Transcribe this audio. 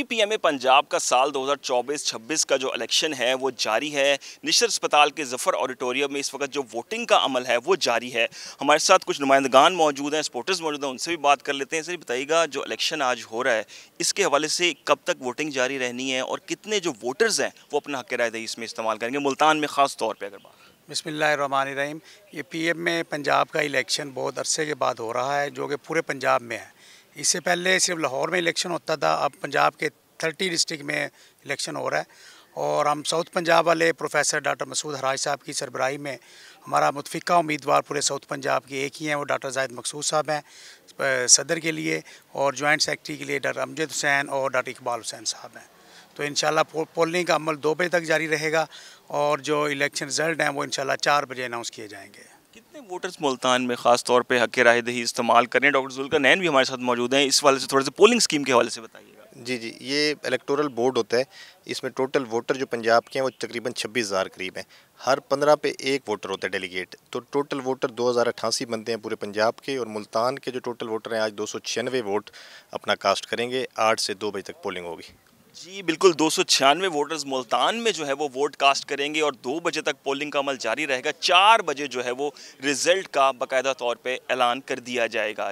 PMA Punjab का साल 2024-26 का जो इलेक्शन है वो जारी है। निशर अस्पताल के जफर ऑडिटोरियम में इस वक्त जो वोटिंग का अमल है वो जारी है। हमारे साथ कुछ नुमाइंदगान मौजूद हैं, सपोर्टर्स मौजूद हैं, उनसे भी बात कर लेते हैं। सर बताइएगा, जो इलेक्शन आज हो रहा है इसके हवाले से कब तक वोटिंग जारी रहनी है और कितने जो वोटर्स हैं वो अपना हक राय दही इसमें इस्तेमाल करेंगे, मुल्तान में ख़ास तौर पर अगर बात। बिस्मिल्लाहिर्रहमानिर्रहीम। ये पीएम में पंजाब का इलेक्शन बहुत अरसे के बाद हो रहा है, जो कि पूरे पंजाब में है। इससे पहले सिर्फ लाहौर में इलेक्शन होता था, अब पंजाब के 30 डिस्ट्रिक्ट में इलेक्शन हो रहा है। और हम साउथ पंजाब वाले प्रोफेसर डॉक्टर मसूद हराज साहब की सरबराही में हमारा मुतफ़िका उम्मीदवार पूरे साउथ पंजाब के एक ही हैं, वो डॉक्टर जाहिद मकसूद साहब हैं सदर के लिए, और जॉइंट सेक्रेटरी के लिए डॉक्टर अमजद हुसैन और डॉक्टर इकबाल हुसैन साहब हैं। तो इंशाल्लाह पोलिंग का अमल 2 बजे तक जारी रहेगा और जो इलेक्शन रिजल्ट हैं वो इंशाल्लाह 4 बजे अनाउंस किए जाएंगे। कितने वोटर्स मुल्तान में ख़ास तौर पे हक राय दही इस्तेमाल करें? डॉक्टर जुल्करनैन भी हमारे साथ मौजूद हैं, इस वाले से थोड़े से पोलिंग स्कीम के हवाले से बताइएगा। जी, ये इलेक्टोरल बोर्ड होता है। इसमें टोटल वोटर जो पंजाब के हैं वो तकरीबन 26,000 करीब हैं। हर 15 पे एक वोटर होता है डेलीगेट। तो टोटल वोटर 2088 बनते हैं पूरे पंजाब के, और मुल्तान के जो टोटल वोटर हैं आज 296 वोट अपना कास्ट करेंगे। 8 से 2 बजे तक पोलिंग होगी। जी बिल्कुल, 296 वोटर्स मुल्तान में जो है वो वोट कास्ट करेंगे और 2 बजे तक पोलिंग का अमल जारी रहेगा। 4 बजे जो है वो रिजल्ट का बाकायदा तौर पे ऐलान कर दिया जाएगा।